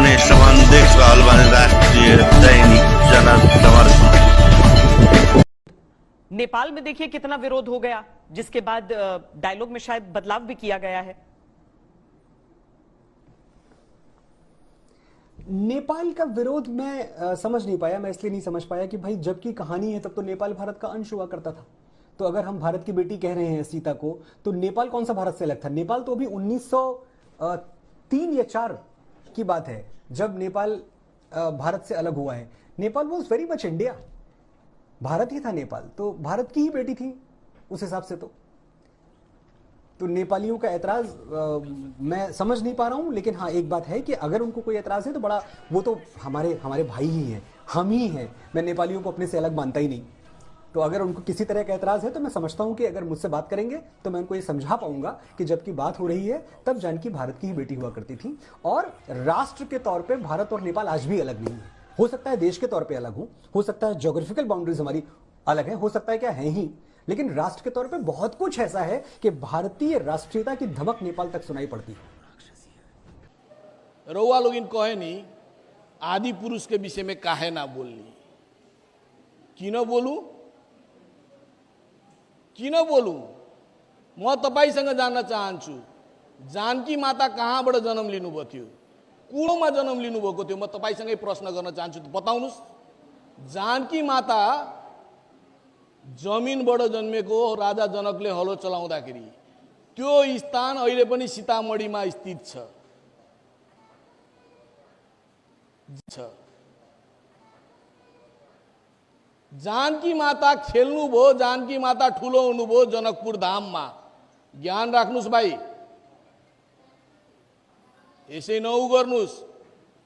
गर्ने सम्बन्धित रहल भने राष्ट्रिय दैनिक जनसमर्थन। नेपाल में देखिए कितना विरोध हो गया, जिसके बाद डायलॉग में शायद बदलाव भी किया गया है। नेपाल का विरोध मैं समझ नहीं पाया। मैं इसलिए नहीं समझ पाया कि भाई जबकि कहानी है तब तो नेपाल भारत का अंश हुआ करता था। तो अगर हम भारत की बेटी कह रहे हैं सीता को, तो नेपाल कौन सा भारत से अलग था? नेपाल तो अभी 1903 या 4 की बात है जब नेपाल भारत से अलग हुआ है। Nepal was very much India, Bharat ही था नेपाल, तो भारत की ही बेटी थी उस हिसाब से। तो नेपालियों का ऐतराज मैं समझ नहीं पा रहा हूं। लेकिन हाँ, एक बात है कि अगर उनको कोई ऐतराज है तो बड़ा, वो तो हमारे भाई ही हैं, हम ही हैं। मैं नेपालियों को अपने से अलग मानता ही नहीं। तो अगर उनको किसी तरह का ऐतराज है तो मैं समझता हूं कि अगर मुझसे बात करेंगे तो मैं उनको ये समझा पाऊंगा कि जबकि बात हो रही है तब जानकी भारत की ही बेटी हुआ करती थी। और राष्ट्र के तौर पर भारत और नेपाल आज भी अलग नहीं है। हो सकता है देश के तौर पर अलग हो सकता है ज्योग्राफिकल बाउंड्रीज हमारी अलग है, हो सकता है क्या है ही, लेकिन राष्ट्र के तौर पे बहुत कुछ ऐसा है कि भारतीय राष्ट्रीयता की धमक नेपाल तक सुनाई पड़ती है। रउआ लोग इन कहे नहीं आदि पुरुष के विषय में काहे ना बोलनी, कि न बोलू म तपाईसँग जान्न चाहन्छु। जानकी माता कहाँबाट जन्म लिनुभएको थियो, कुलोमा जन्म लिनुभएको थियो? म तपाईसँगै प्रश्न गर्न चाहन्छु, बताउनुस्। जानकी माता जमिनबाट जन्मेको राजा जनकले हलो चलाउँदाखेरि त्यो स्थान अहिले पनि सीतामढीमा स्थित छ। जानकी माता खेल्नु भयो, जानकी माता ठुलो हुनुभयो जनकपुर धाममा। ज्ञान राख्नुस् भाइ, यसै नउ गर्नुस्।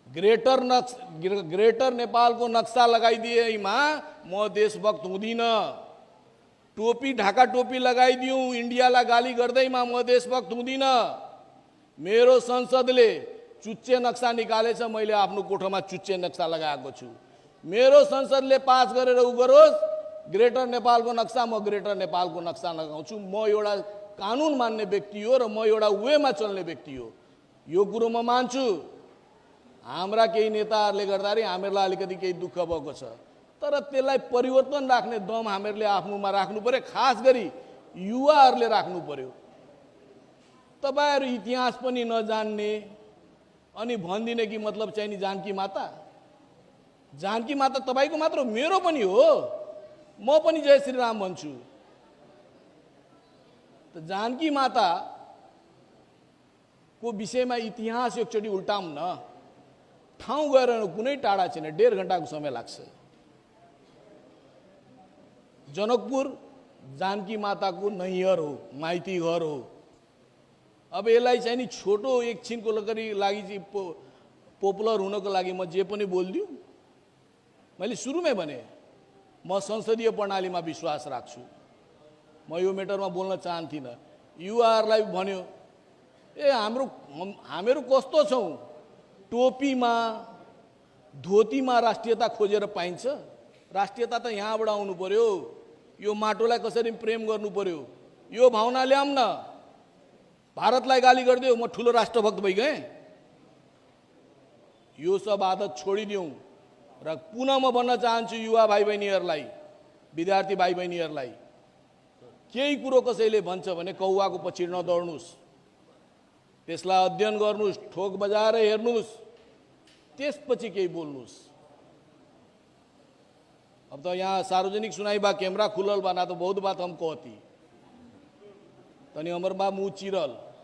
ग्रेटर नेपालको नक्सा लगाइदिएमा म देशभक्त हुँदिन। टोपी ढाका टोपी लगाइदिउँ इन्डियालाई गाली गर्दैमा म देशभक्त हुँदिन। मेरो संसदले चुच्चे नक्सा निकालेछ, मैले आफ्नो कोठोमा चुच्चे नक्सा लगाएको छु। मेरो संसदले पास गरेर उ गरोस् ग्रेटर नेपालको नक्सा, म ग्रेटर नेपालको नक्सा लगाउँछु। म एउटा कानुन मान्ने व्यक्ति हो र म एउटा वेमा चल्ने व्यक्ति हो, यो कुरो म मान्छु। हाम्रा केही नेताहरूले गर्दाखेरि हामीहरूलाई अलिकति केही दुःख भएको छ, तर त्यसलाई परिवर्तन राख्ने दम हामीहरूले आफ्नोमा राख्नु पर्यो, खास गरी युवाहरूले राख्नु पर्यो। तपाईहरु इतिहास पनि नजान्ने अनि भन्दिने कि मतलब चाहिँ नि जानकी माता तपाईको मात्र हो, मेरो पनि हो। म पनि जय श्री राम भन्छु। त जानकी माता को विषयमा इतिहास एकचोटि उल्टाउँ न। ठाउँ गएर कुनै टाढा छैन, 1.5 घण्टाको समय लाग्छ। जनकपुर जानकी माताको नैहर हो, माइती घर हो। अब यसलाई चाहिँ नि छोटो एकछिनको लागि चाहिँ पपुलर हुनको लागि म जे पनि बोल्दिउ। मैले सुरुमै भने म संसदीय प्रणालीमा विश्वास राख्छु, म यो मेटरमा बोल्न चाहन्थिन। युवाहरूलाई भन्यो ए हामीहरू कस्तो छौं, टोपीमा धोतीमा राष्ट्रियता खोजेर पाइन्छ? राष्ट्रियता त यहाँबाट आउनु पर्यो। यो माटोलाई कसरी प्रेम गर्नु पर्यो, यो भावना ल्याऊँ न। भारतलाई गाली गरिदियो, म ठुलो राष्ट्रभक्त भइगएँ। यो सब आदत छोडिदिउँ। र पुनः म भन्न चाहन्छु युवा भाइ बहिनीहरूलाई, विद्यार्थी भाइ बहिनीहरूलाई, केही कुरो कसैले भन्छ भने कौवाको पछि नदौड्नुस्, त्यसलाई अध्ययन गर्नुस्, ठोक बजाएर हेर्नुस्, त्यसपछि केही बोल्नुस्। अब तो यहाँ सार्वजनिक सुनाई बा, कैमरा खुलल बा ना, तो बहुत बात हम कहती तनी हमर बा मुँह चिरल।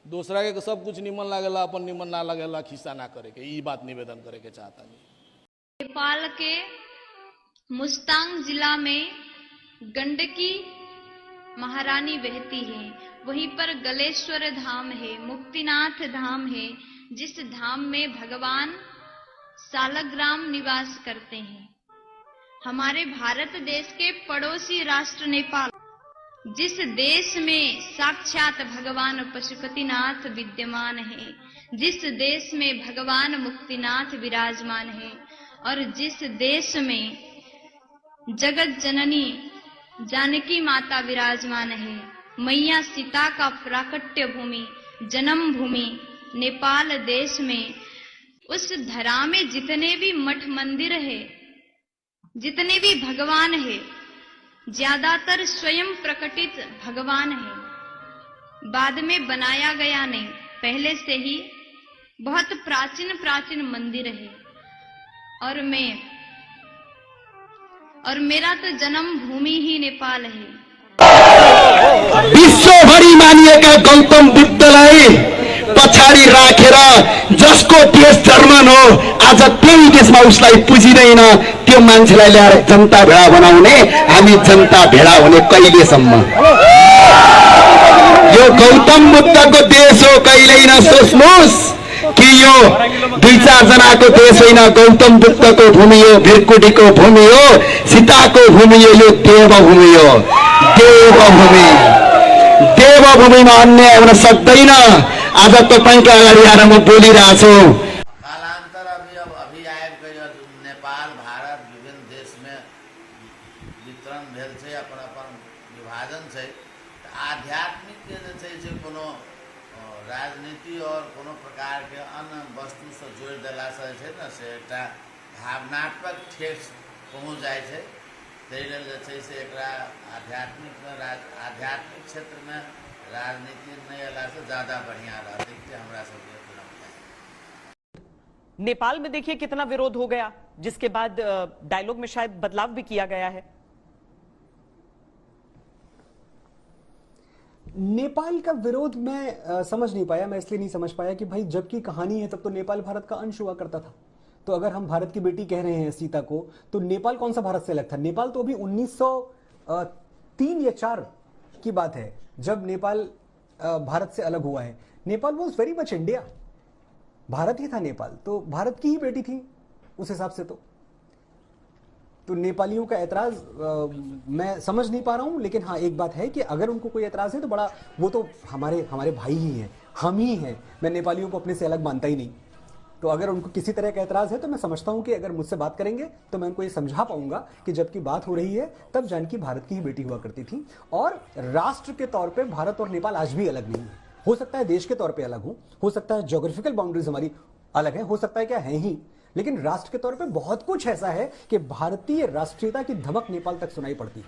दूसरा के सब कुछ निमन लागेला, अपन निमन ना लागेला खिस्सा ना करे के, ई बात निवेदन करे के चाहता नहीं। नेपाल के मुस्तांग जिला में गंडकी महारानी बहती है, वहीं पर गलेश्वर धाम है, मुक्तिनाथ धाम है, जिस धाम में भगवान सालग्राम निवास करते हैं। हमारे भारत देश के पड़ोसी राष्ट्र नेपाल, जिस देश में साक्षात भगवान पशुपतिनाथ विद्यमान है, जिस देश में भगवान मुक्तिनाथ विराजमान है, और जिस देश में जगत जननी जानकी माता विराजमान है, मैया सीता का प्राकट्य भूमि, जन्म भूमि, नेपाल देश में उस धरा में जितने भी मठ मंदिर है, जितने भी भगवान है, ज्यादातर स्वयं प्रकटित भगवान है, बाद में बनाया गया नहीं, पहले से ही बहुत प्राचीन प्राचीन मंदिर है। और मेरा तो जन्म भूमि ही नेपाल है। विश्वभरि मानिएका गौतम बुद्धलाई पछाडि राखेर जसको देश जर्मन हो, आज त्यही देशमा उसलाई पुजिँदैन, त्यो मान्छेलाई ल्याएर जनता भेडा बनाउने, हामी जनता भेडा हुने कहिलेसम्म? यो गौतम बुद्धको देश हो, कहिल्यै नसोच्नुहोस् कि यो 2-4 जनाको देश होइन, गौतम बुद्धको भूमि हो, भिरकुटीको भूमि हो, सीताको भूमि हो, यो देवभूमि हो। देवभूमिमा अन्याय हुन सक्दैन। आज तपाईंका अगाडि आएर म बोलिरहेको छु। कालांतर अभी आबि गयो नेपाल भारत विभिन्न देश में वितरण भेल छै, अपन अपन विभाजन छै। आध्यात्मिक जे छै से कोनो राजनीति और कोनो प्रकार के अन्य वस्तु से जोड़ देला से छै न से एकटा भावनात्मक ठेस पहुँच जाय छै। ताहि लेल जे छै से एकरा आध्यात्मिक क्षेत्र में राजनीति नहीं अला से ज्यादा बढ़िया रहते हमरा सबके नेपाल में देखिए कितना विरोध हो गया, जिसके बाद डायलॉग में शायद बदलाव भी किया गया है। नेपाल का विरोध मैं समझ नहीं पाया। मैं इसलिए नहीं समझ पाया कि भाई जबकि कहानी है तब तो नेपाल भारत का अंश हुआ करता था। तो अगर हम भारत की बेटी कह रहे हैं सीता को, तो नेपाल कौन सा भारत से अलग था? नेपाल तो अभी 1903 या 4 की बात है जब नेपाल भारत से अलग हुआ है। Nepal was very much India, Bharat ही था नेपाल, तो भारत की ही बेटी थी उस हिसाब से। तो नेपालियों का ऐतराज मैं समझ नहीं पा रहा हूं। लेकिन हाँ, एक बात है कि अगर उनको कोई ऐतराज है तो बड़ा, वो तो हमारे भाई ही हैं, हम ही हैं। मैं नेपालियों को अपने से अलग मानता ही नहीं। तो अगर उनको किसी तरह का ऐतराज है तो मैं समझता हूं कि अगर मुझसे बात करेंगे तो मैं उनको ये समझा पाऊंगा कि जबकि बात हो रही है तब जानकी भारत की ही बेटी हुआ करती थी। और राष्ट्र के तौर पे भारत और नेपाल आज भी अलग नहीं है। हो सकता है देश के तौर पे अलग हो सकता है ज्योग्राफिकल बाउंड्रीज हमारी अलग है, हो सकता है क्या है ही, लेकिन राष्ट्र के तौर पे बहुत कुछ ऐसा है कि भारतीय राष्ट्रीयता की धमक नेपाल तक सुनाई पड़ती है।